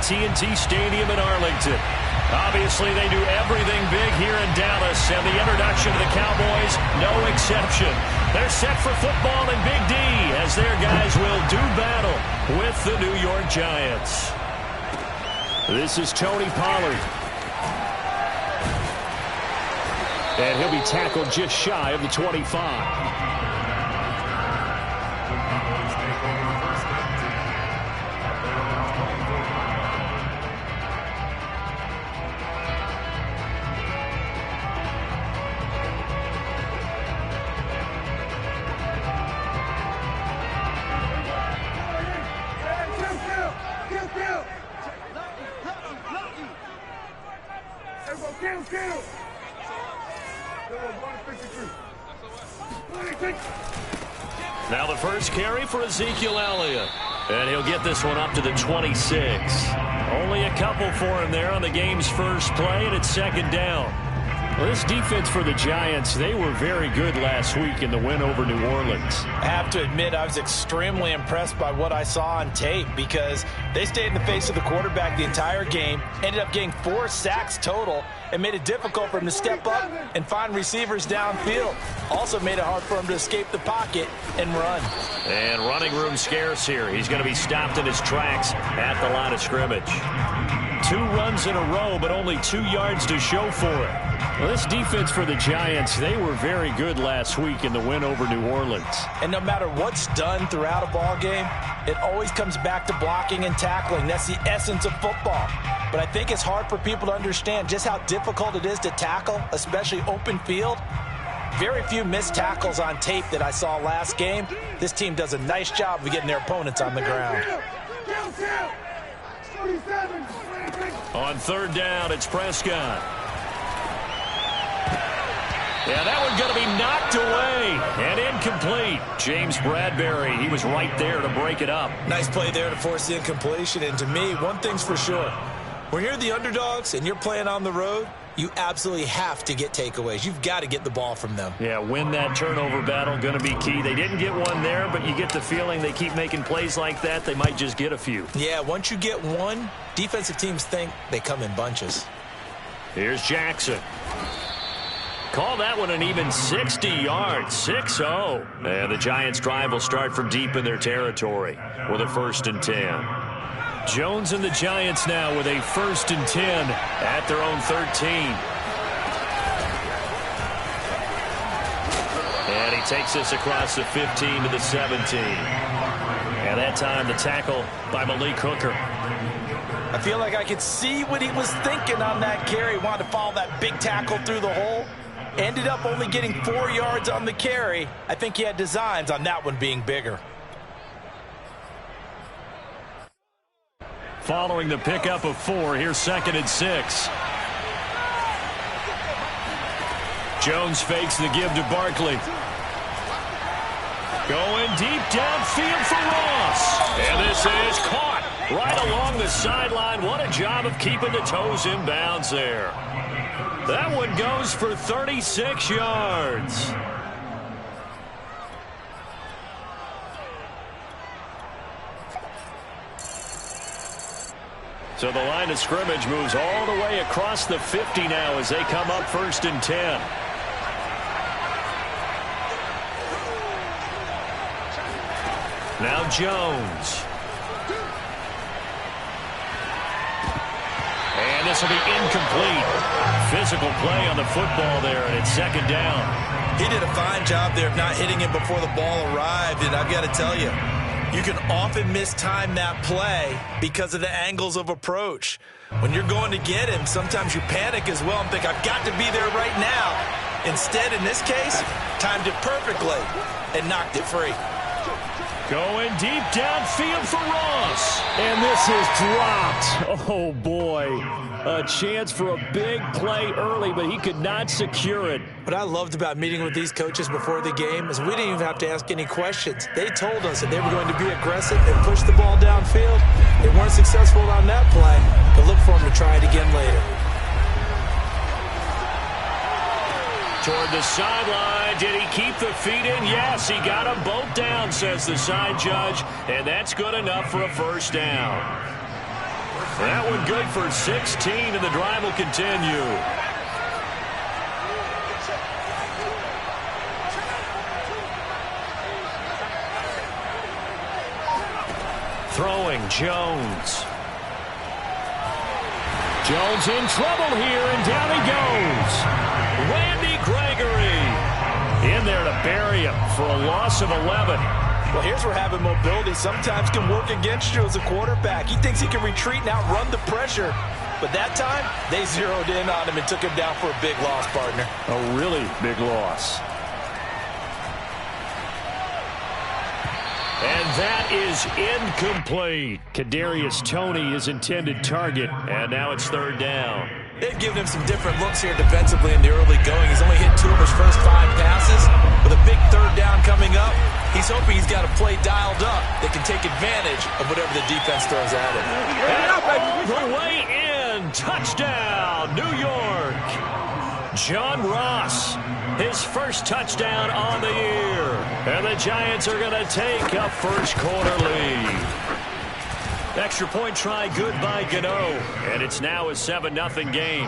AT&T Stadium in Arlington. Obviously, they do everything big here in Dallas, and the introduction to the Cowboys, no exception. They're set for football in Big D as their guys will do battle with the New York Giants. This is Tony Pollard. And he'll be tackled just shy of the 25. Now the first carry for Ezekiel Elliott. And he'll get this one up to the 26. Only a couple for him there on the game's first play, and it's second down. Well, this defense for the Giants, they were very good last week in the win over New Orleans. I have to admit, I was extremely impressed by what I saw on tape because they stayed in the face of the quarterback the entire game, ended up getting 4 sacks total, and made it difficult for him to step up and find receivers downfield. Also made it hard for him to escape the pocket and run. And running room scarce here. He's going to be stopped in his tracks at the line of scrimmage. 2 runs in a row, but only 2 yards to show for it. Well, this defense for the Giants, they were very good last week in the win over New Orleans. And no matter what's done throughout a ball game, it always comes back to blocking and tackling. That's the essence of football. But I think it's hard for people to understand just how difficult it is to tackle, especially open field. Very few missed tackles on tape that I saw last game. This team does a nice job of getting their opponents on the ground. On third down, it's Prescott. Yeah, that one's going to be knocked away and incomplete. James Bradbury, he was right there to break it up. Nice play there to force the incompletion. And to me, one thing's for sure. When you're the underdogs and you're playing on the road, you absolutely have to get takeaways. You've got to get the ball from them. Yeah, win that turnover battle, going to be key. They didn't get one there, but you get the feeling they keep making plays like that, they might just get a few. Yeah, once you get one, defensive teams think they come in bunches. Here's Jackson. Call that one an even 60 yards, 6-0. And the Giants' drive will start from deep in their territory with a 1st and 10. Jones and the Giants now with a 1st and 10 at their own 13. And he takes this across the 15 to the 17. And that time the tackle by Malik Hooker. I feel like I could see what he was thinking on that carry. He wanted to follow that big tackle through the hole. Ended up only getting 4 yards on the carry. I think he had designs on that one being bigger. Following the pickup of 4, here's 2nd and 6. Jones fakes the give to Barkley. Going deep downfield for Ross. And this is caught right along the sideline. What a job of keeping the toes in bounds there. That one goes for 36 yards. So the line of scrimmage moves all the way across the 50 now as they come up 1st and 10. Now Jones. And this will be incomplete. Physical play on the football there, and it's 2nd down. He did a fine job there of not hitting it before the ball arrived, and I've got to tell you, you can often mistime that play because of the angles of approach. When you're going to get him, sometimes you panic as well and think, I've got to be there right now. Instead, in this case, timed it perfectly and knocked it free. Going deep downfield for Ross. And this is dropped. Oh, boy. A chance for a big play early, but he could not secure it. What I loved about meeting with these coaches before the game is we didn't even have to ask any questions. They told us that they were going to be aggressive and push the ball downfield. They weren't successful on that play, but look for them to try it again later. Toward the sideline. Did he keep the feet in? Yes, he got them both down, says the side judge, and that's good enough for a 1st down. That one good for 16, and the drive will continue. Throwing Jones. Jones in trouble here, and down he goes. Randy Gregory in there to bury him for a loss of 11. Well, here's where having mobility sometimes can work against you as a quarterback. He thinks he can retreat and outrun the pressure. But that time, they zeroed in on him and took him down for a big loss, partner. A really big loss. And that is incomplete. Kadarius Toney, his intended target, and now it's third down. They've given him some different looks here defensively in the early going. He's only hit 2 of his first 5 passes. With a big third down coming up, he's hoping he's got a play dialed up that can take advantage of whatever the defense throws at him. And the way in, touchdown, New York. John Ross, his first touchdown on the year. And the Giants are going to take a first quarter lead. Extra point try good by Gano. And it's now a 7-0 game.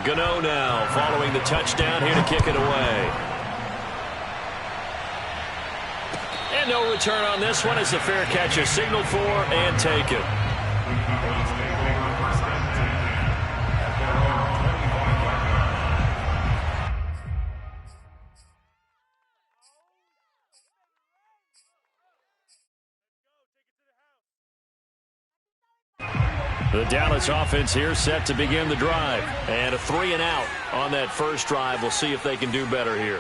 Gano now following the touchdown here to kick it away. And no return on this one as the fair catch is signaled for and taken. The Dallas offense here set to begin the drive. And a 3-and-out on that first drive. We'll see if they can do better here.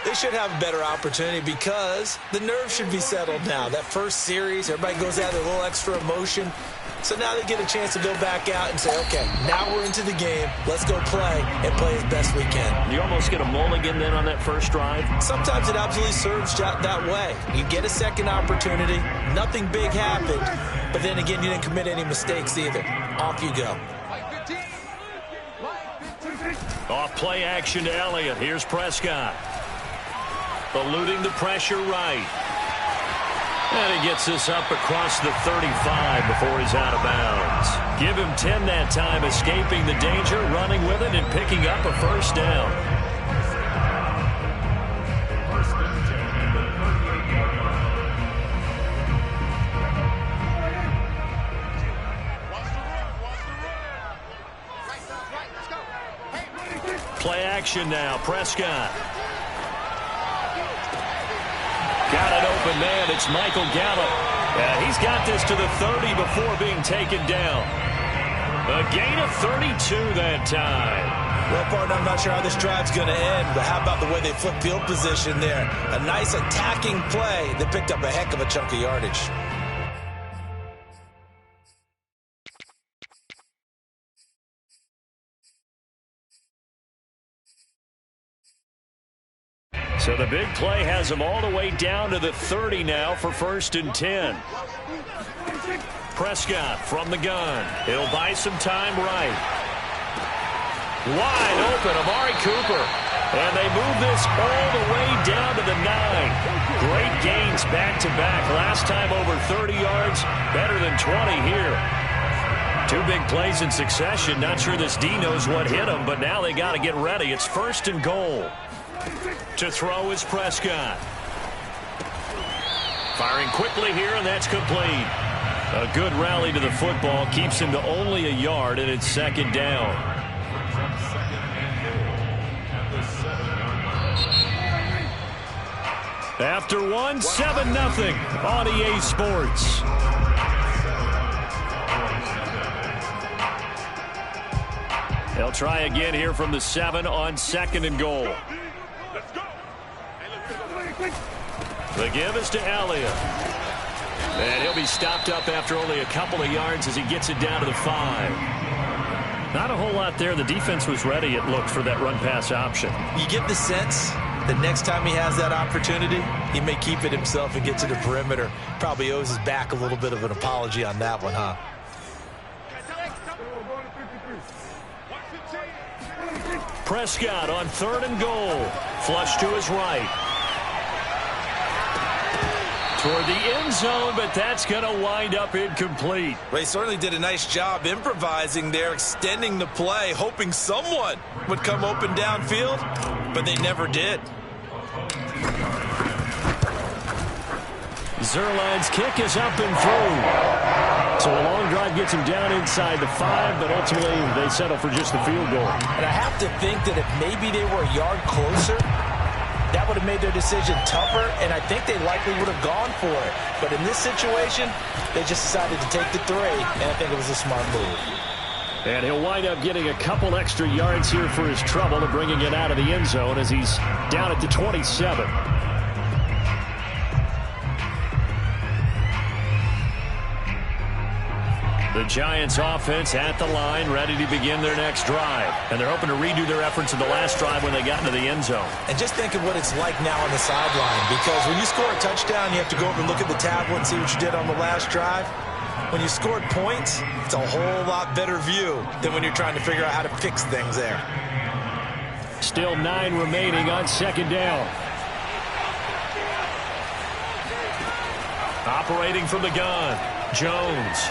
They should have a better opportunity because the nerves should be settled now. That first series, everybody goes out with a little extra emotion. So now they get a chance to go back out and say, okay, now we're into the game. Let's go play and play as best we can. You almost get a mulligan then on that first drive? Sometimes it absolutely serves that way. You get a second opportunity. Nothing big happened. But then again, you didn't commit any mistakes either. Off you go. Off play action to Elliott. Here's Prescott. Eluding the pressure right. And he gets this up across the 35 before he's out of bounds. Give him 10 that time, escaping the danger, running with it, and picking up a first down. Play action now, Prescott. Got an open man, it's Michael Gallup. He's got this to the 30 before being taken down. A gain of 32 that time. Well, partner, I'm not sure how this drive's going to end, but how about the way they flip field position there? A nice attacking play that picked up a heck of a chunk of yardage. So the big play has him all the way down to the 30 now for 1st and 10. Prescott from the gun. He'll buy some time right. Wide open, Amari Cooper. And they move this all the way down to the 9. Great gains back-to-back. Last time over 30 yards, better than 20 here. 2 big plays in succession. Not sure this D knows what hit him, but now they got to get ready. It's 1st and goal. To throw is Prescott. Firing quickly here, and that's complete. A good rally to the football keeps him to only a yard, and it's 2nd down. After one, 7-0 on EA Sports. They'll try again here from the 7 on 2nd and goal. The give is to Elliott. And he'll be stopped up after only a couple of yards as he gets it down to the 5. Not a whole lot there. The defense was ready, it looked, for that run-pass option. You get the sense that next time he has that opportunity, he may keep it himself and get to the perimeter. Probably owes his back a little bit of an apology on that one, huh? Prescott on 3rd and goal. Flush to his right. Toward the end zone, but that's going to wind up incomplete. They certainly did a nice job improvising there, extending the play, hoping someone would come open downfield, but they never did. Zerline's kick is up and through. So a long drive gets him down inside the 5, but ultimately they settle for just the field goal. And I have to think that if maybe they were a yard closer, that would have made their decision tougher, and I think they likely would have gone for it. But in this situation, they just decided to take the 3, and I think it was a smart move. And he'll wind up getting a couple extra yards here for his trouble and bringing it out of the end zone as he's down at the 27. The Giants offense at the line, ready to begin their next drive. And they're hoping to redo their efforts in the last drive when they got into the end zone. And just think of what it's like now on the sideline, because when you score a touchdown, you have to go over and look at the tablet and see what you did on the last drive. When you scored points, it's a whole lot better view than when you're trying to figure out how to fix things there. Still 9 remaining on second down. Operating from the gun, Jones.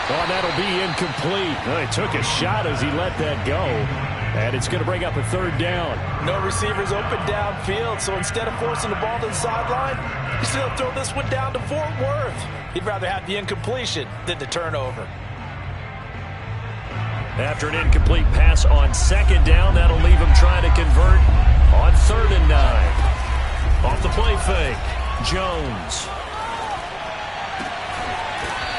Oh, that'll be incomplete. Oh, he took a shot as he let that go. And it's going to bring up a 3rd down. No receivers open downfield, so instead of forcing the ball to the sideline, he's going to throw this one down to Fort Worth. He'd rather have the incompletion than the turnover. After an incomplete pass on second down, that'll leave him trying to convert on 3rd and 9. Off the play fake, Jones.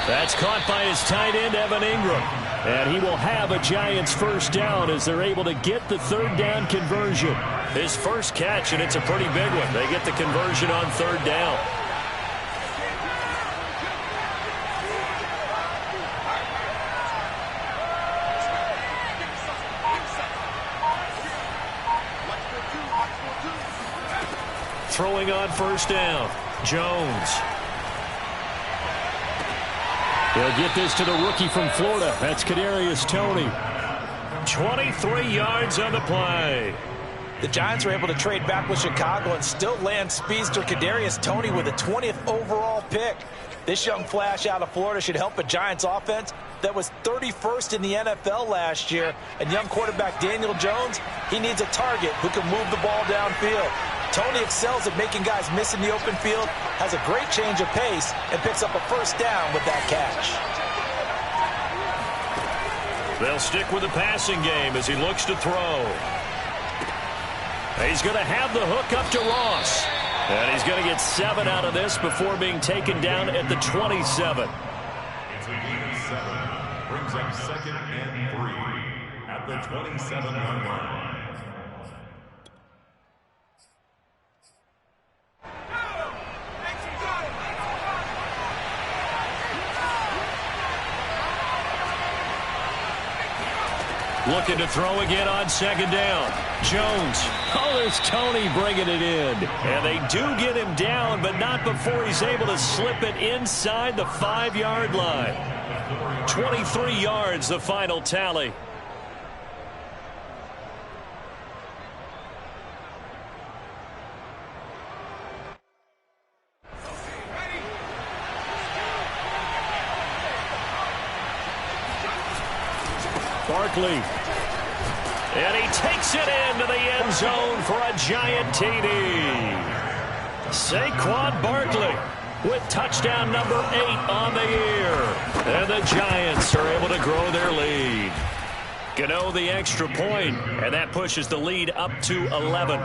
That's caught by his tight end, Evan Ingram. And he will have a Giants 1st down as they're able to get the 3rd down conversion. His first catch, and it's a pretty big one. They get the conversion on 3rd down. Throwing on 1st down, Jones. He'll get this to the rookie from Florida. That's Kadarius Toney. 23 yards on the play. The Giants were able to trade back with Chicago and still land speedster Kadarius Toney with a 20th overall pick. This young flash out of Florida should help a Giants offense that was 31st in the NFL last year. And young quarterback Daniel Jones, he needs a target who can move the ball downfield. Toney excels at making guys miss in the open field, has a great change of pace, and picks up a 1st down with that catch. They'll stick with the passing game as he looks to throw. He's going to have the hook up to Ross. And he's going to get 7 out of this before being taken down at the 27. It's a gain of 7. Brings up 2nd and 3 at the 27-yard line. Looking to throw again on 2nd down. Jones. Oh, there's Toney bringing it in. And they do get him down, but not before he's able to slip it inside the 5-yard line. 23 yards, the final tally. Barkley. And he takes it into the end zone for a Giant TD. Saquon Barkley with touchdown number 8 on the year. And the Giants are able to grow their lead. Gano the extra point, and that pushes the lead up to 11.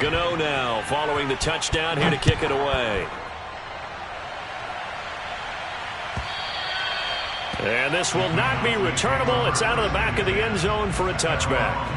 Gano now following the touchdown here to kick it away. And this will not be returnable. It's out of the back of the end zone for a touchback.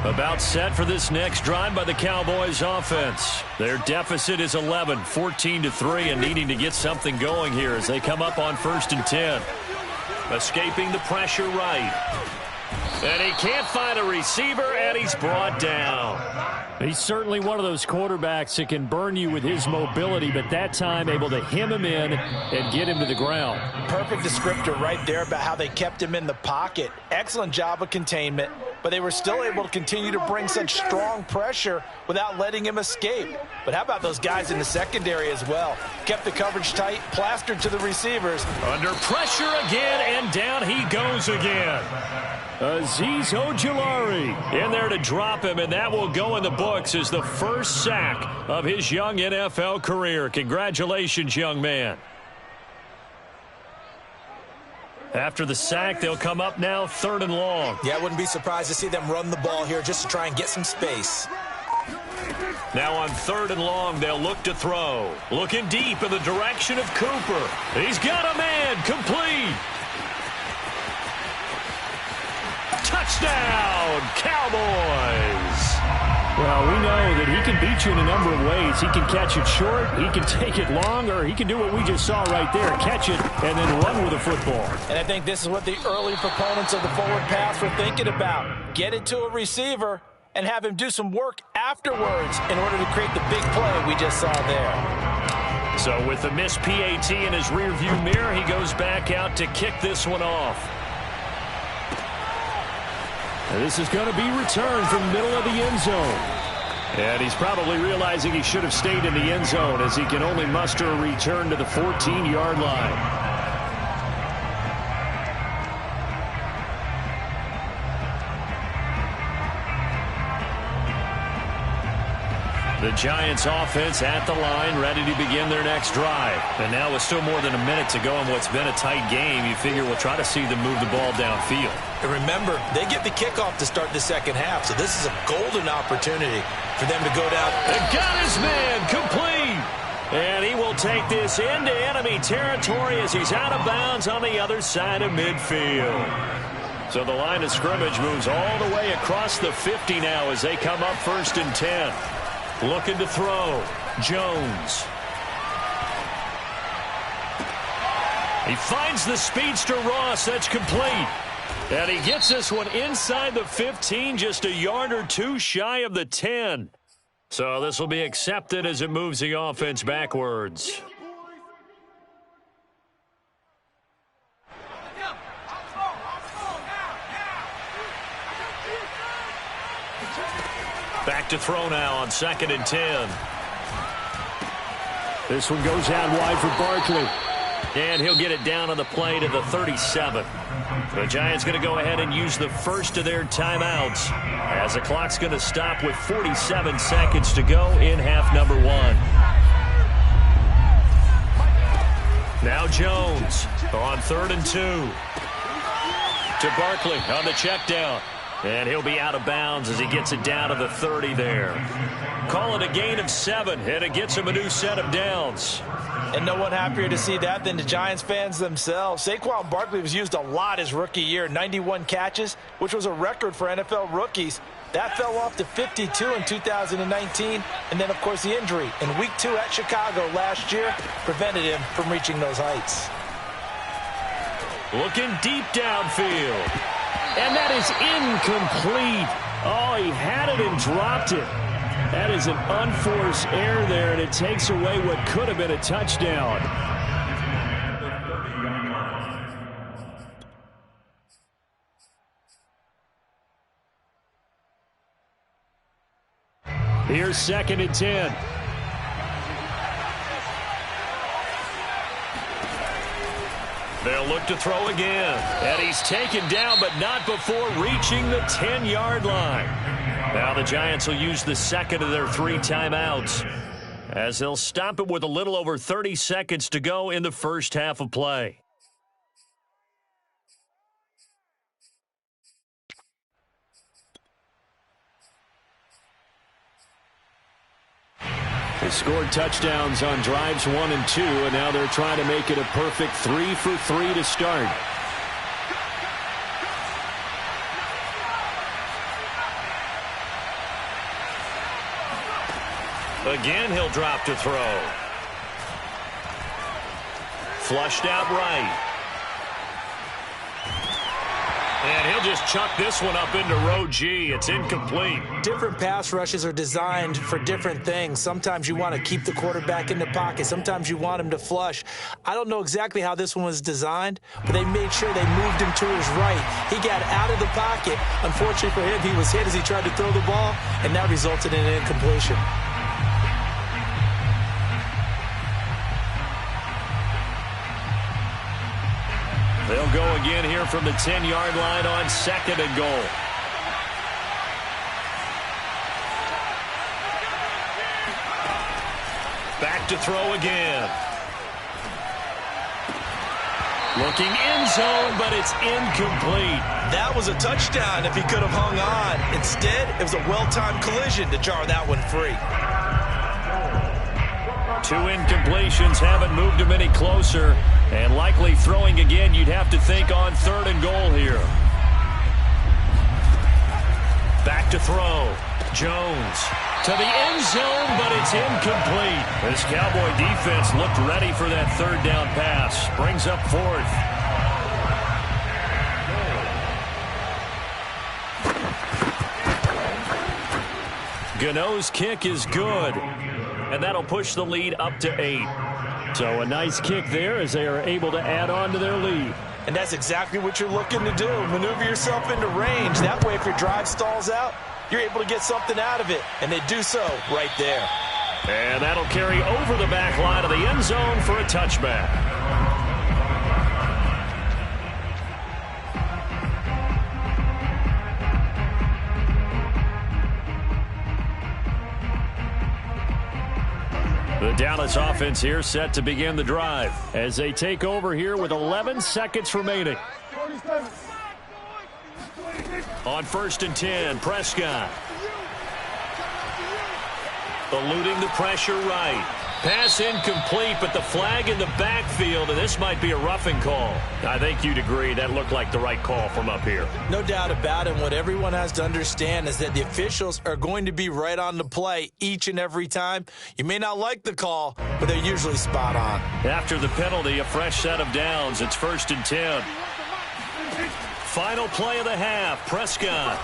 About set for this next drive by the Cowboys offense. Their deficit is 11, 14-3, and needing to get something going here as they come up on 1st and 10. Escaping the pressure right. And he can't find a receiver, and he's brought down. He's certainly one of those quarterbacks that can burn you with his mobility, but that time able to hem him in and get him to the ground. Perfect descriptor right there about how they kept him in the pocket. Excellent job of containment, but they were still able to continue to bring such strong pressure without letting him escape. But how about those guys in the secondary as well? Kept the coverage tight, plastered to the receivers. Under pressure again, and down he goes again. Azeez Ojulari in there to drop him, and that will go in the books as the first sack of his young NFL career. Congratulations, young man. After the sack, they'll come up now 3rd and long. Yeah, I wouldn't be surprised to see them run the ball here just to try and get some space. Now on 3rd and long, they'll look to throw. Looking deep in the direction of Cooper. He's got a man, complete. Touchdown, Cowboys! Well, we know that he can beat you in a number of ways. He can catch it short, he can take it long, or he can do what we just saw right there, catch it and then run with the football. And I think this is what the early proponents of the forward pass were thinking about. Get it to a receiver and have him do some work afterwards in order to create the big play we just saw there. So with the missed PAT in his rearview mirror, he goes back out to kick this one off. And this is going to be returned from the middle of the end zone. And he's probably realizing he should have stayed in the end zone as he can only muster a return to the 14-yard line. The Giants offense at the line, ready to begin their next drive. And now with still more than a minute to go in what's been a tight game, you figure we'll try to see them move the ball downfield. And remember, they get the kickoff to start the second half, so this is a golden opportunity for them to go down. And got his man complete. And he will take this into enemy territory as he's out of bounds on the other side of midfield. So the line of scrimmage moves all the way across the 50 now as they come up 1st and 10. Looking to throw. Jones. He finds the speedster Ross. That's complete. And he gets this one inside the 15, just a yard or two shy of the 10. So this will be accepted as it moves the offense backwards. Back to throw now on 2nd and 10. This one goes out wide for Barkley. And he'll get it down on the play to the 37. The Giants going to go ahead and use the first of their timeouts as the clock's going to stop with 47 seconds to go in half number 1. Now Jones on 3rd and 2. To Barkley on the check down. And he'll be out of bounds as he gets it down to the 30 there. Call it a gain of 7, and it gets him a new set of downs. And no one happier to see that than the Giants fans themselves. Saquon Barkley was used a lot his rookie year, 91 catches, which was a record for NFL rookies. That fell off to 52 in 2019, and then, of course, the injury in Week 2 at Chicago last year prevented him from reaching those heights. Looking deep downfield. And that is incomplete. Oh, he had it and dropped it. That is an unforced error there, and it takes away what could have been a touchdown. Here's 2nd and 10. They'll look to throw again. And he's taken down, but not before reaching the 10-yard line. Now the Giants will use the second of their 3 timeouts as they'll stop it with a little over 30 seconds to go in the first half of play. They scored touchdowns on drives 1 and 2, and now they're trying to make it a perfect 3 for 3 to start. Again, he'll drop to throw. Flushed out right. And he'll just chuck this one up into row G. It's incomplete. Different pass rushes are designed for different things. Sometimes you want to keep the quarterback in the pocket. Sometimes you want him to flush. I don't know exactly how this one was designed, but they made sure they moved him to his right. He got out of the pocket. Unfortunately for him, he was hit as he tried to throw the ball, and that resulted in an incompletion. They'll go again here from the 10-yard line on 2nd and goal. Back to throw again. Looking end zone, but it's incomplete. That was a touchdown if he could have hung on. Instead, it was a well-timed collision to jar that one free. 2 incompletions haven't moved him any closer. And likely throwing again, you'd have to think on 3rd and goal here. Back to throw. Jones to the end zone, but it's incomplete. This Cowboy defense looked ready for that 3rd down pass. Brings up 4th. Gano's kick is good. And that'll push the lead up to 8. So a nice kick there as they are able to add on to their lead. And that's exactly what you're looking to do. Maneuver yourself into range. That way, if your drive stalls out, you're able to get something out of it. And they do so right there. And that'll carry over the back line of the end zone for a touchback. The Dallas offense here set to begin the drive as they take over here with 11 seconds remaining. On 1st and 10, Prescott. Eluding the pressure right. Pass incomplete, but the flag in the backfield, and this might be a roughing call. I think you'd agree that looked like the right call from up here. No doubt about it. What everyone has to understand is that the officials are going to be right on the play each and every time. You may not like the call, but they're usually spot on. After the penalty, a fresh set of downs. It's 1st and 10. Final play of the half, Prescott.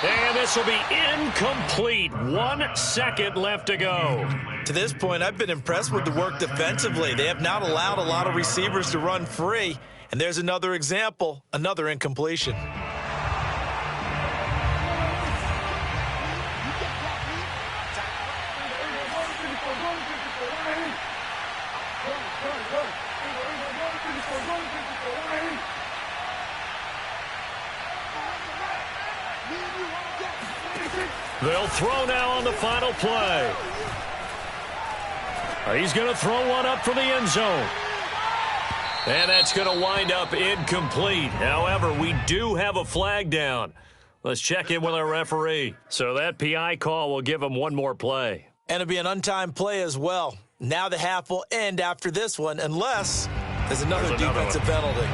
And this will be incomplete. 1 second left to go. To this point, I've been impressed with the work defensively. They have not allowed a lot of receivers to run free. And there's another example, another incompletion. They'll throw now on the final play. He's going to throw one up from the end zone. And that's going to wind up incomplete. However, we do have a flag down. Let's check in with our referee. So that PI call will give him one more play. And it'll be an untimed play as well. Now the half will end after this one, unless there's another defensive penalty.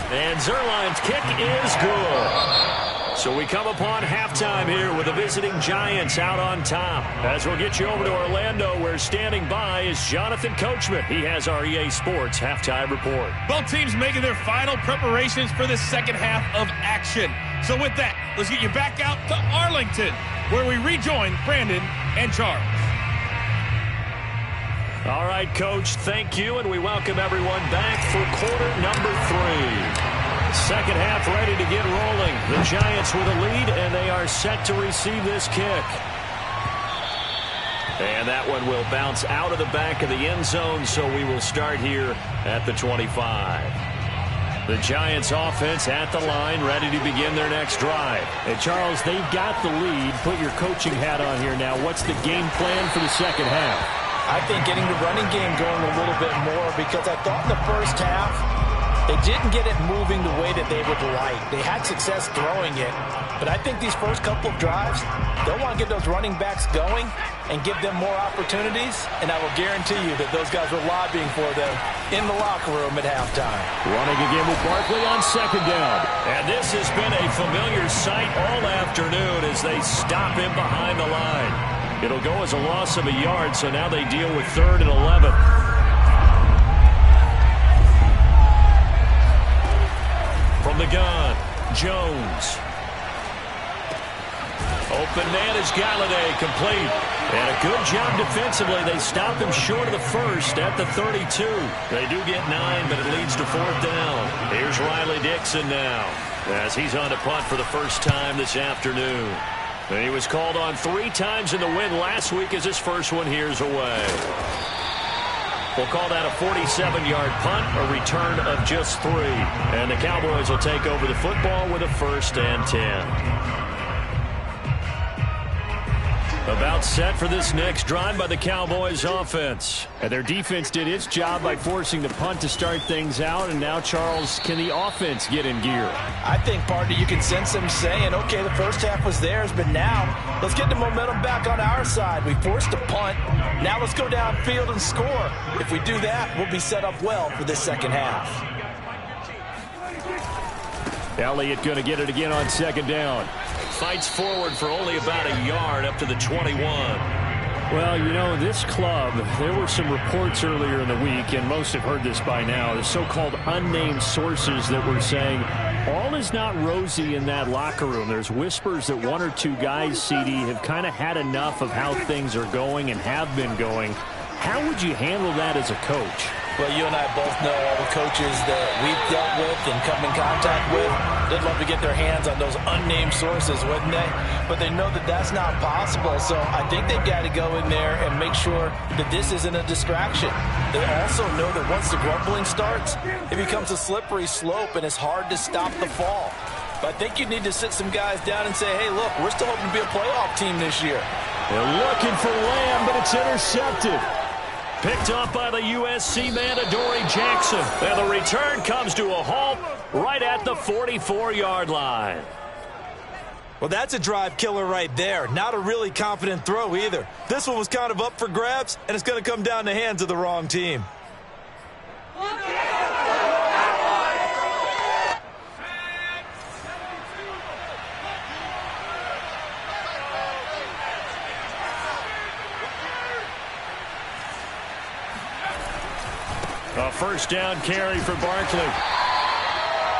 And Zerline's kick is good. So we come upon halftime here with the visiting Giants out on top. As we'll get you over to Orlando, where standing by is Jonathan Coachman. He has our EA Sports halftime report. Both teams making their final preparations for the second half of action. So with that, let's get you back out to Arlington, where we rejoin Brandon and Charles. All right, Coach, thank you, and we welcome everyone back for quarter number 3. Second half ready to get rolling. The Giants with a lead, and they are set to receive this kick. And that one will bounce out of the back of the end zone, so we will start here at the 25. The Giants offense at the line, ready to begin their next drive. And Charles, they've got the lead. Put your coaching hat on here now. What's the game plan for the second half? I think getting the running game going a little bit more, because I thought in the first half they didn't get it moving the way that they would like. They had success throwing it, but I think these first couple of drives, they'll want to get those running backs going and give them more opportunities, and I will guarantee you that those guys were lobbying for them in the locker room at halftime. Running again with Barkley on second down. And this has been a familiar sight all afternoon as they stop him behind the line. It'll go as a loss of a yard, so now they deal with 3rd and 11. From the gun, Jones. Open man is Galladay, complete. And a good job defensively. They stop him short of the first at the 32. They do get 9, but it leads to 4th down. Here's Riley Dixon now, as he's on to punt for the first time this afternoon. And he was called on 3 times in the win last week as his first one here's away. We'll call that a 47-yard punt, a return of just 3. And the Cowboys will take over the football with a 1st and 10. About set for this next drive by the Cowboys offense. And their defense did its job by forcing the punt to start things out. And now, Charles, can the offense get in gear? I think, partner, you can sense them saying, okay, the first half was theirs, but now let's get the momentum back on our side. We forced a punt. Now let's go downfield and score. If we do that, we'll be set up well for this second half. Elliott going to get it again on 2nd down. Fights forward for only about a yard up to the 21. Well, you know, this club, there were some reports earlier in the week, and most have heard this by now, the so-called unnamed sources that were saying all is not rosy in that locker room. There's whispers that 1 or 2 guys, CD, have kind of had enough of how things are going and have been going. How would you handle that as a coach? Well, you and I both know all the coaches that we've dealt with and come in contact with. They'd love to get their hands on those unnamed sources, wouldn't they? But they know that that's not possible, so I think they've got to go in there and make sure that this isn't a distraction. They also know that once the grumbling starts, it becomes a slippery slope, and it's hard to stop the fall. But I think you need to sit some guys down and say, hey, look, we're still hoping to be a playoff team this year. They're looking for Lamb, but it's intercepted. Picked off by the USC man, Adoree Jackson. And the return comes to a halt right at the 44-yard line. Well, that's a drive killer right there. Not a really confident throw either. This one was kind of up for grabs, and it's going to come down the hands of the wrong team. A 1st down carry for Barkley.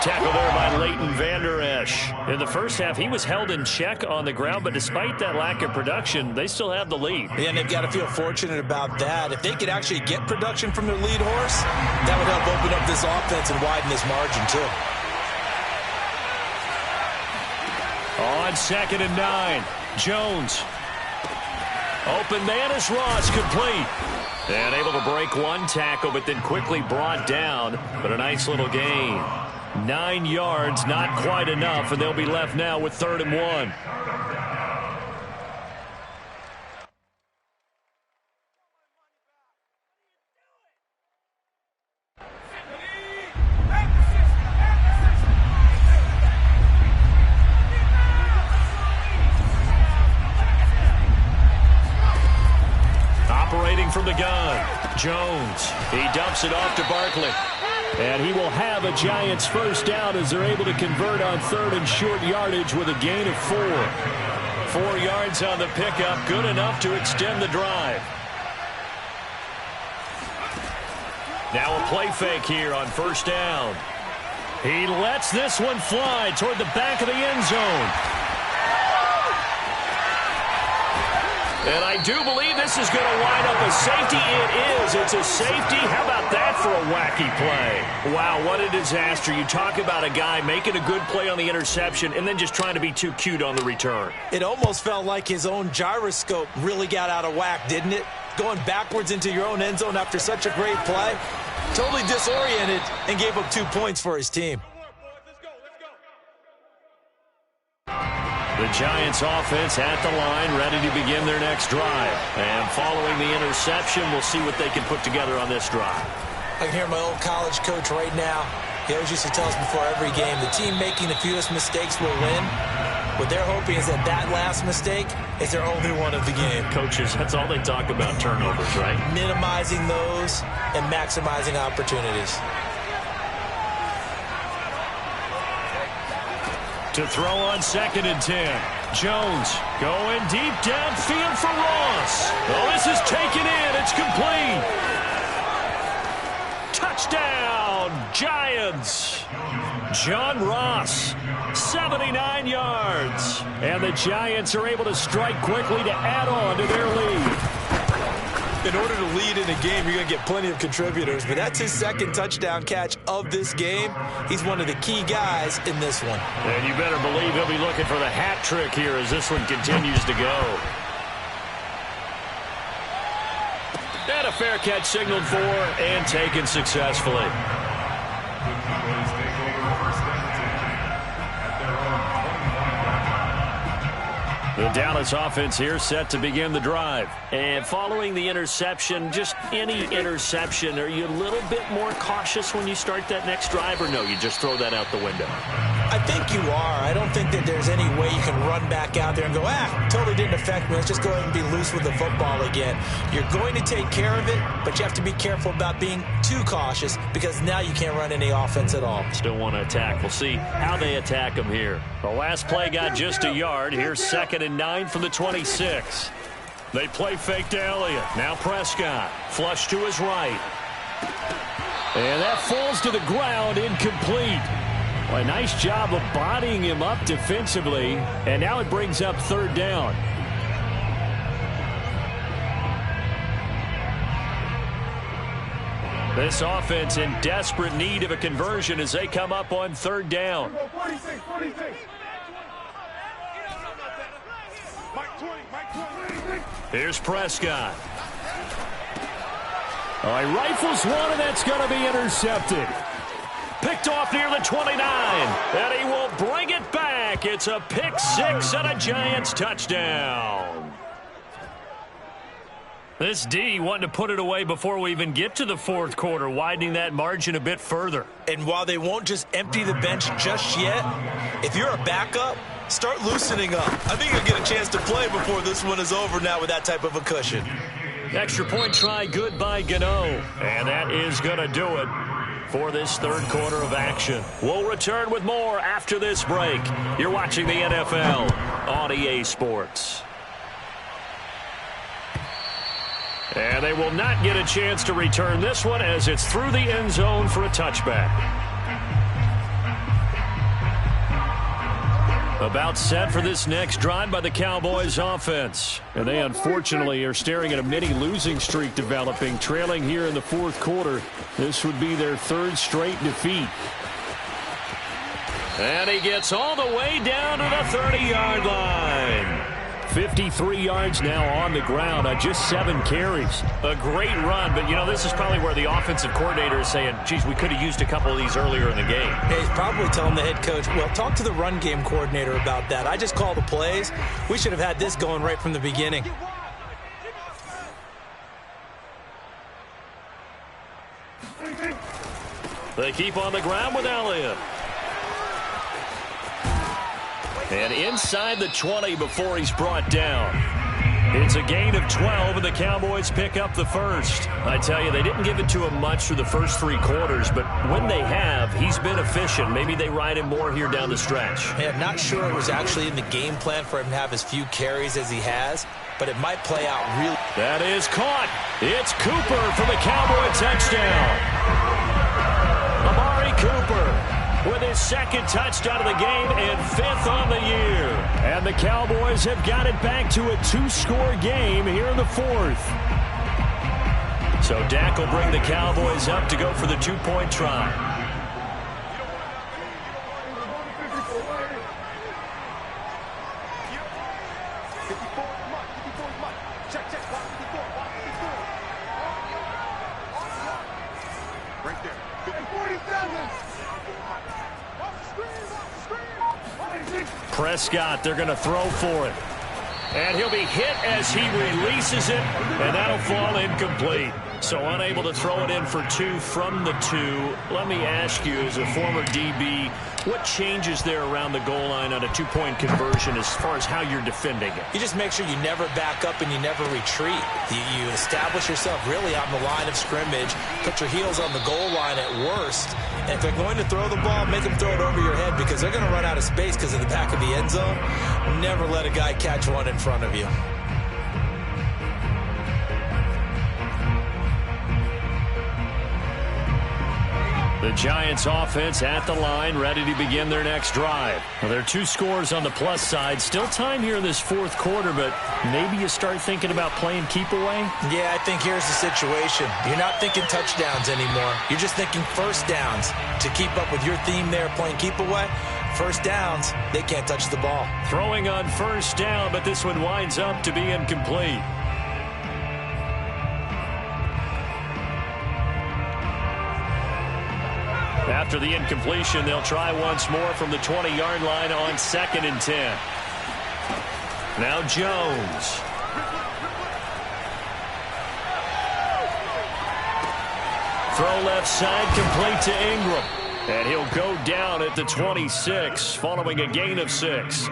Tackle there by Leighton Vander Esch. In the first half, he was held in check on the ground, but despite that lack of production, they still have the lead. Yeah, and they've got to feel fortunate about that. If they could actually get production from their lead horse, that would help open up this offense and widen this margin, too. On 2nd and 9, Jones. Open man is Ross, complete. And able to break 1 tackle, but then quickly brought down. But a nice little gain. 9 yards, not quite enough, and they'll be left now with 3rd and 1. Operating from the gun, Jones. He dumps it off to Barkley. And he will have a Giants 1st down as they're able to convert on 3rd and short yardage with a gain of 4. 4 yards on the pickup, good enough to extend the drive. Now a play fake here on 1st down. He lets this one fly toward the back of the end zone. And I do believe this is going to wind up a safety. It is. It's a safety. How about that for a wacky play? Wow, what a disaster. You talk about a guy making a good play on the interception and then just trying to be too cute on the return. It almost felt like his own gyroscope really got out of whack, didn't it? Going backwards into your own end zone after such a great play. Totally disoriented and gave up 2 points for his team. The Giants offense at the line, ready to begin their next drive. And following the interception, we'll see what they can put together on this drive. I can hear my old college coach right now. He always used to tell us before every game, the team making the fewest mistakes will win. What they're hoping is that that last mistake is their only one of the game. Coaches, that's all they talk about, turnovers, right? Minimizing those and maximizing opportunities. To throw on 2nd and 10. Jones going deep downfield for Ross. Oh, this is taken in. It's complete. Touchdown, Giants. John Ross, 79 yards. And the Giants are able to strike quickly to add on to their lead. In order to lead in a game, you're going to get plenty of contributors, but that's his second touchdown catch of this game. He's one of the key guys in this one. And you better believe he'll be looking for the hat trick here as this one continues to go. And a fair catch signaled for and taken successfully. The Dallas offense here set to begin the drive. And following the interception, just any interception, are you a little bit more cautious when you start that next drive, or no, you just throw that out the window? I think you are. I don't think that there's any way you can run back out there and go, totally didn't affect me. Let's just go ahead and be loose with the football again. You're going to take care of it, but you have to be careful about being too cautious because now you can't run any offense at all. Still want to attack. We'll see how they attack them here. The last play got just a yard. Here's 2nd and 9 from the 26. They play fake to Elliott. Now Prescott. Flush to his right. And that falls to the ground, incomplete. Well, a nice job of bodying him up defensively. And now it brings up 3rd down. This offense in desperate need of a conversion as they come up on 3rd down. Here's Prescott. He rifles one, and that's going to be intercepted. Picked off near the 29, and he will bring it back. It's a pick 6 and a Giants touchdown. This D wanting to put it away before we even get to the 4th quarter, widening that margin a bit further. And while they won't just empty the bench just yet, if you're a backup, start loosening up. I think you'll get a chance to play before this one is over now with that type of a cushion. Extra point try good by Gano. And that is going to do it for this 3rd quarter of action. We'll return with more after this break. You're watching the NFL on EA Sports. And they will not get a chance to return this one as it's through the end zone for a touchback. About set for this next drive by the Cowboys offense. And they unfortunately are staring at a mini losing streak developing, trailing here in the 4th quarter. This would be their 3rd straight defeat. And he gets all the way down to the 30-yard line. 53 yards now on the ground on just 7 carries. A great run, but, this is probably where the offensive coordinator is saying, geez, we could have used a couple of these earlier in the game. Yeah, he's probably telling the head coach, well, talk to the run game coordinator about that. I just call the plays. We should have had this going right from the beginning. They keep on the ground with Elliott. And inside the 20 before he's brought down. It's a gain of 12, and the Cowboys pick up the 1st. I tell you, they didn't give it to him much through the first 3 quarters, but when they have, he's been efficient. Maybe they ride him more here down the stretch. Yeah, I'm not sure it was actually in the game plan for him to have as few carries as he has, but it might play out really. That is caught. It's Cooper for the Cowboy touchdown. Amari Cooper with his 2nd touchdown of the game and 5th on the year. And the Cowboys have got it back to a 2-score game here in the 4th. So Dak will bring the Cowboys up to go for the 2-point try. Prescott, they're going to throw for it. And he'll be hit as he releases it, and that'll fall incomplete. So unable to throw it in for 2 from the 2. Let me ask you, as a former DB, what changes there around the goal line on a 2-point conversion as far as how you're defending it? You just make sure you never back up and you never retreat. You establish yourself really on the line of scrimmage, put your heels on the goal line at worst, And if they're going to throw the ball, make them throw it over your head because they're going to run out of space because of the back of the end zone. Never let a guy catch one in front of you. The Giants offense at the line, ready to begin their next drive. Well, there are 2 scores on the plus side. Still time here in this 4th quarter, but maybe you start thinking about playing keep away? Yeah, I think here's the situation. You're not thinking touchdowns anymore. You're just thinking first downs. To keep up with your theme there, playing keep away, first downs, they can't touch the ball. Throwing on first down, but this one winds up to be incomplete. After the incompletion, they'll try once more from the 20-yard line on 2nd and 10. Now Jones. Throw left side, complete to Ingram. And he'll go down at the 26, following a gain of 6.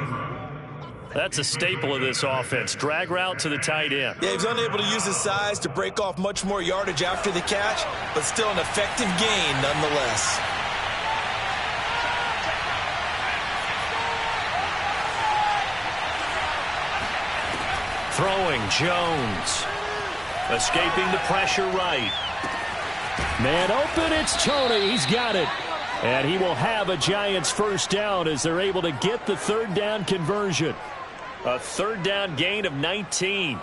That's a staple of this offense. Drag route to the tight end. Yeah, he's unable to use his size to break off much more yardage after the catch, but still an effective gain nonetheless. Throwing, Jones. Escaping the pressure right. Man open, it's Tony. He's got it. And he will have a Giants first down as they're able to get the 3rd down conversion. A 3rd down gain of 19.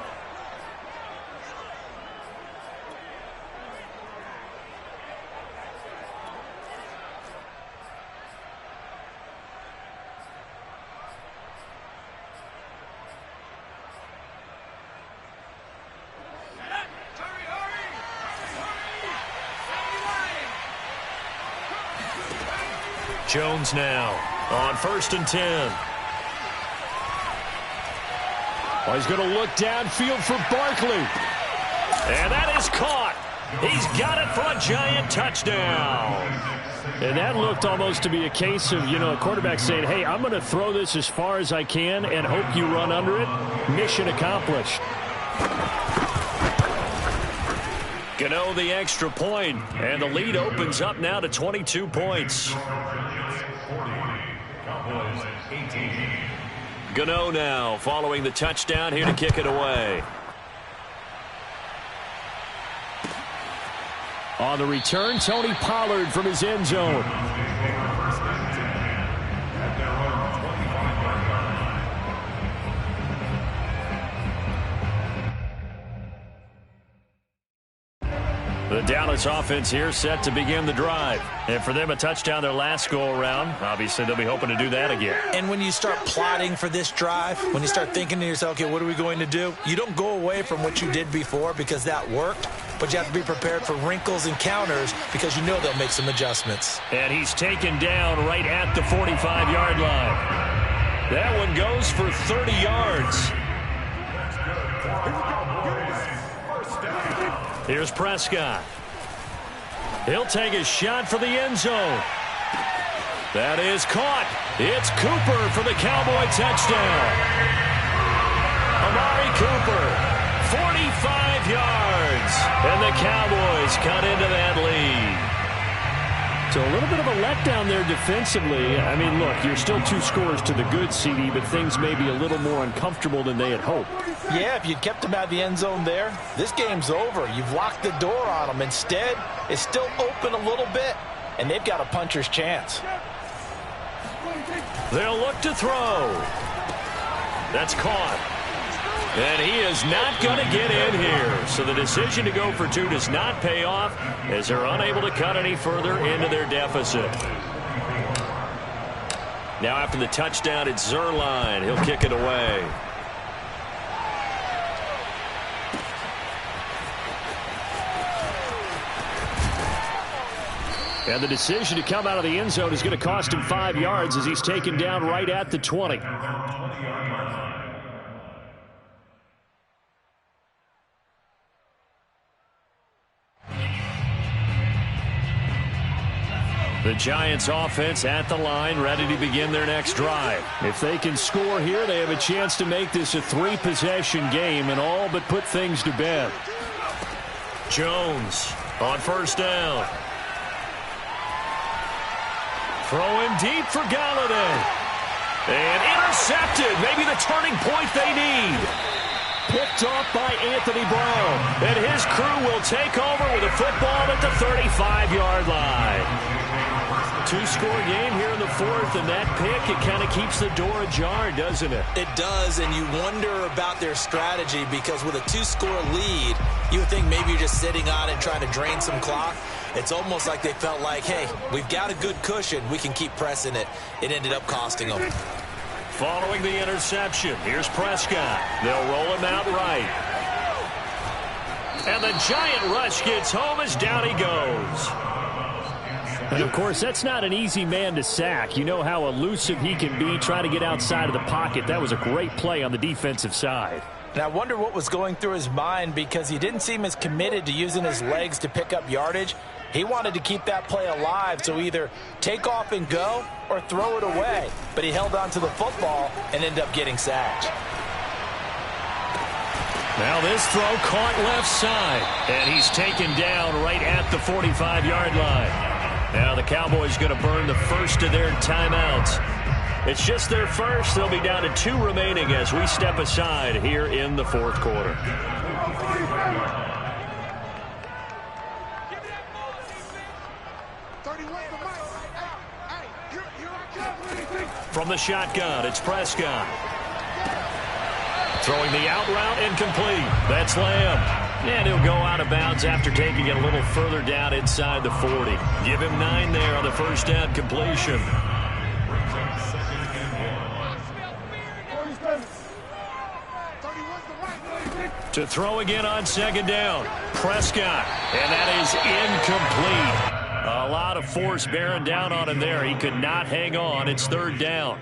Jones now on 1st and 10. Oh, he's going to look downfield for Barkley. And that is caught. He's got it for a Giant touchdown. And that looked almost to be a case of, a quarterback saying, hey, I'm going to throw this as far as I can and hope you run under it. Mission accomplished. Gano the extra point, and the lead opens up now to 22 points. Gano now following the touchdown here to kick it away. On the return, Tony Pollard from his end zone. The Dallas offense here set to begin the drive. And for them, a touchdown their last go-around. Obviously, they'll be hoping to do that again. And when you start plotting for this drive, when you start thinking to yourself, okay, what are we going to do? You don't go away from what you did before because that worked, but you have to be prepared for wrinkles and counters because you know they'll make some adjustments. And he's taken down right at the 45-yard line. That one goes for 30 yards. Here's Prescott. He'll take a shot for the end zone. That is caught. It's Cooper for the Cowboy touchdown. Amari Cooper, 45 yards. And the Cowboys cut into that lead. So a little bit of a letdown there defensively. I mean, look, you're still 2 scores to the good, CD, but things may be a little more uncomfortable than they had hoped. Yeah, if you'd kept them out of the end zone there, this game's over. You've locked the door on them. Instead, it's still open a little bit, and they've got a puncher's chance. They'll look to throw. That's caught. And he is not going to get in here. So the decision to go for 2 does not pay off as they're unable to cut any further into their deficit. Now after the touchdown, it's Zerline. He'll kick it away. And the decision to come out of the end zone is going to cost him 5 yards as he's taken down right at the 20. The Giants offense at the line, ready to begin their next drive. If they can score here, they have a chance to make this a 3-possession game and all but put things to bed. Jones on first down. Throwing deep for Galladay. And intercepted. Maybe the turning point they need. Picked off by Anthony Brown. And his crew will take over with a football at the 35-yard line. Two-score game here in the fourth, and that pick, it kind of keeps the door ajar, doesn't it? It does, and you wonder about their strategy because with a two-score lead, you would think maybe you're just sitting on it trying to drain some clock. It's almost like they felt like, hey, we've got a good cushion. We can keep pressing it. It ended up costing them. Following the interception, here's Prescott. They'll roll him out right. And the giant rush gets home as down he goes. And, of course, that's not an easy man to sack. You know how elusive he can be trying to get outside of the pocket. That was a great play on the defensive side. And I wonder what was going through his mind because he didn't seem as committed to using his legs to pick up yardage. He wanted to keep that play alive, so either take off and go or throw it away. But he held on to the football and ended up getting sacked. Now this throw caught left side, and he's taken down right at the 45-yard line. Now the Cowboys going to burn the first of their timeouts. It's just their first. They'll be down to 2 remaining as we step aside here in the fourth quarter. From the shotgun, it's Prescott. Throwing the out route, incomplete. That's Lamb. And he'll go out of bounds after taking it a little further down inside the 40. Give him 9 there on the first down completion. To throw again on second down. Prescott. And that is incomplete. A lot of force bearing down on him there. He could not hang on. It's third down.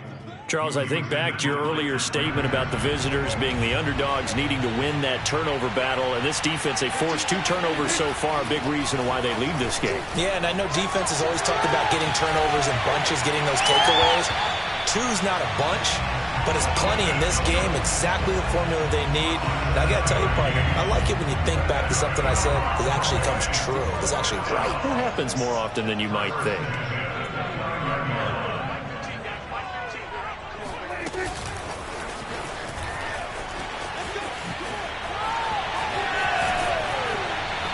Charles, I think back to your earlier statement about the visitors being the underdogs needing to win that turnover battle. And this defense, they forced 2 turnovers so far, a big reason why they lead this game. Yeah, and I know defenses always talk about getting turnovers in bunches, getting those takeaways. 2's not a bunch, but it's plenty in this game, exactly the formula they need. And I got to tell you, partner, I like it when you think back to something I said that actually comes true. It's actually right. It happens more often than you might think.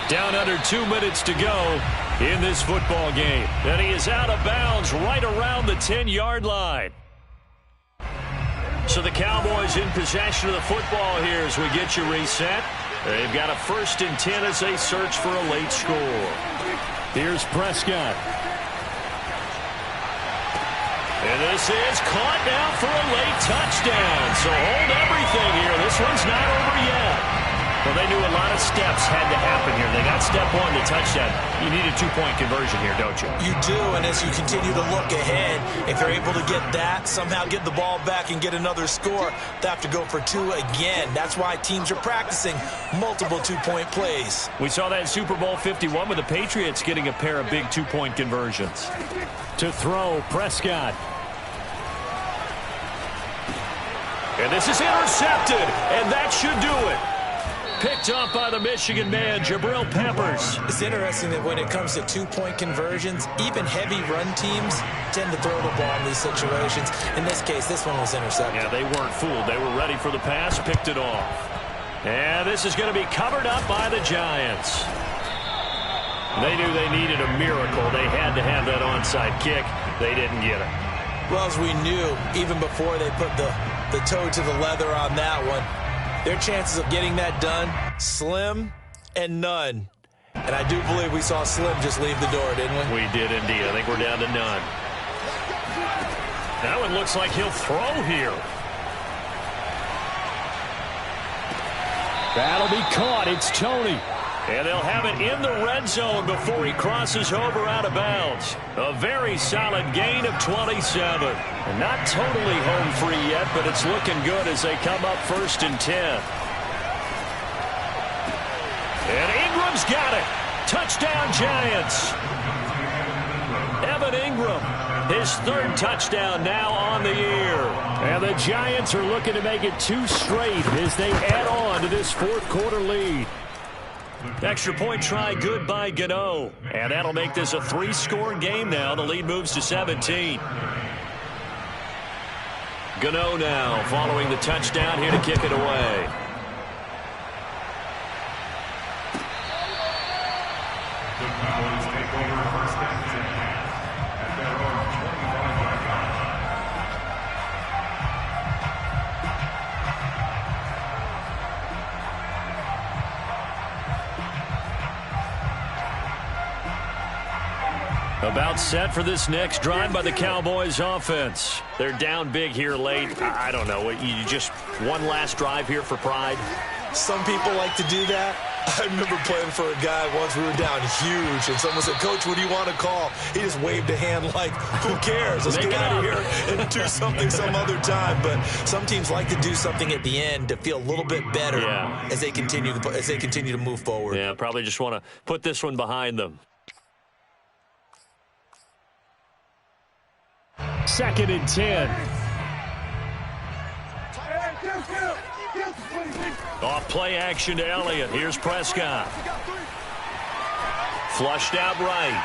Down under 2 minutes to go in this football game. And he is out of bounds right around the 10-yard line. So the Cowboys in possession of the football here as we get you reset. They've got a 1st and 10 as they search for a late score. Here's Prescott. And this is caught now for a late touchdown. So hold everything here. This one's not over yet. Well, they knew a lot of steps had to happen here. They got step 1 to touchdown. You need a 2-point conversion here, don't you? You do, and as you continue to look ahead, if they're able to get that, somehow get the ball back and get another score, they have to go for 2 again. That's why teams are practicing multiple 2-point plays. We saw that in Super Bowl 51 with the Patriots getting a pair of big 2-point conversions. To throw, Prescott. And this is intercepted, and that should do it. Picked up by the Michigan man, Jabril Peppers. It's interesting that when it comes to 2-point conversions, even heavy run teams tend to throw the ball in these situations. In this case, this one was intercepted. Yeah, they weren't fooled. They were ready for the pass, picked it off. And this is going to be covered up by the Giants. They knew they needed a miracle. They had to have that onside kick. They didn't get it. Well, as we knew, even before they put the toe to the leather on that one, their chances of getting that done, slim and none. And I do believe we saw Slim just leave the door, didn't we? We did indeed. I think we're down to none. Now it looks like he'll throw here. That'll be caught. It's Tony. And they'll have it in the red zone before he crosses over out of bounds. A very solid gain of 27. And not totally home free yet, but it's looking good as they come up 1st and 10. And Ingram's got it. Touchdown, Giants. Evan Ingram, his 3rd touchdown now on the year. And the Giants are looking to make it 2 straight as they add on to this 4th quarter lead. Extra point try good by Gano. And that'll make this a 3-score game now. The lead moves to 17. Gano now following the touchdown here to kick it away. The Cowboys take over first and 10 at their own 25-yard line. About set for this next drive by the Cowboys offense. They're down big here late. I don't know. You just one last drive here for pride? Some people like to do that. I remember playing for a guy once. We were down huge, and someone said, "Coach, what do you want to call?" He just waved a hand like, "Who cares? Let's get out of here and do something some other time." But some teams like to do something at the end to feel a little bit better as they continue to move forward. Yeah, probably just want to put this one behind them. 2nd and 10. Off play action to Elliott. Here's Prescott. Flushed out right.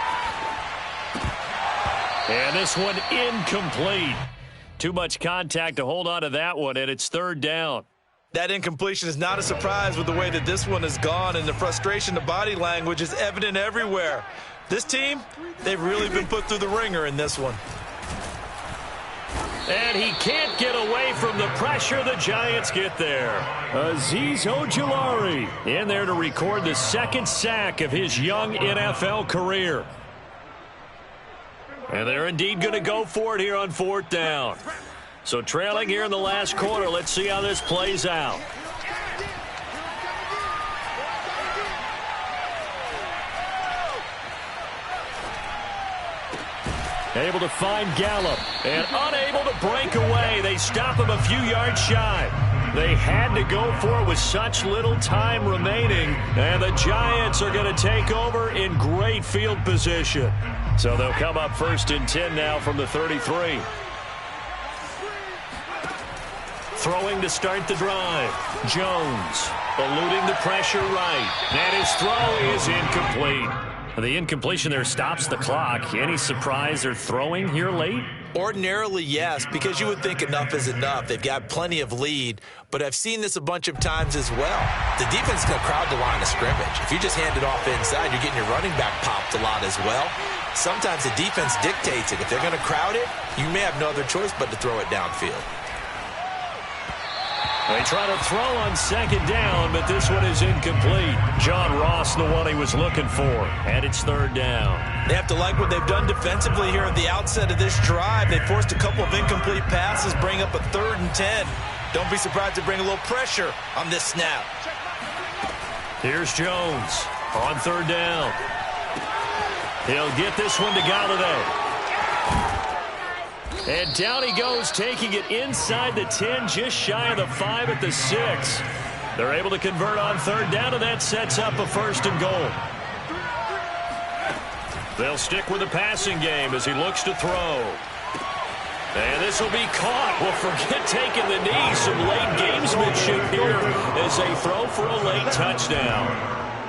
And this one incomplete. Too much contact to hold on to that one, and it's 3rd down. That incompletion is not a surprise with the way that this one has gone, and the frustration, the body language is evident everywhere. This team, they've really been put through the ringer in this one. And he can't get away from the pressure. The Giants get there. Azeez Ojulari in there to record the 2nd sack of his young NFL career. And they're indeed going to go for it here on 4th down. So trailing here in the last quarter. Let's see how this plays out. Able to find Gallup and unable to break away. They stop him a few yards shy. They had to go for it with such little time remaining, and the Giants are going to take over in great field position. So they'll come up 1st and 10 now from the 33. Throwing to start the drive. Jones eluding the pressure right, and his throw is incomplete. The incompletion there stops the clock. Any surprise they're throwing here late? Ordinarily, yes, because you would think enough is enough. They've got plenty of lead, but I've seen this a bunch of times as well. The defense is going to crowd the line of scrimmage. If you just hand it off inside, you're getting your running back popped a lot as well. Sometimes the defense dictates it. If they're going to crowd it, you may have no other choice but to throw it downfield. They try to throw on 2nd down, but this one is incomplete. John Ross, the one he was looking for, and it's 3rd down. They have to like what they've done defensively here at the outset of this drive. They forced a couple of incomplete passes, bring up a 3rd and 10. Don't be surprised to bring a little pressure on this snap. Here's Jones on 3rd down. He'll get this one to Galladay. And down he goes, taking it inside the 10, just shy of the 5 at the 6. They're able to convert on 3rd down, and that sets up a 1st and goal. They'll stick with the passing game as he looks to throw. And this will be caught. Well, forget taking the knee. Some late gamesmanship here as they throw for a late touchdown.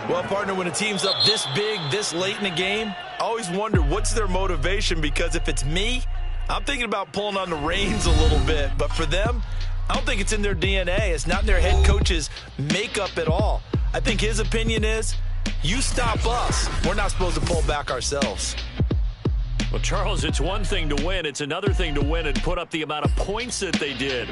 Well, partner, when a team's up this big, this late in the game, I always wonder what's their motivation, because if it's me, I'm thinking about pulling on the reins a little bit. But for them, I don't think it's in their DNA. It's not in their head coach's makeup at all. I think his opinion is, you stop us. We're not supposed to pull back ourselves. Well, Charles, it's one thing to win. It's another thing to win and put up the amount of points that they did.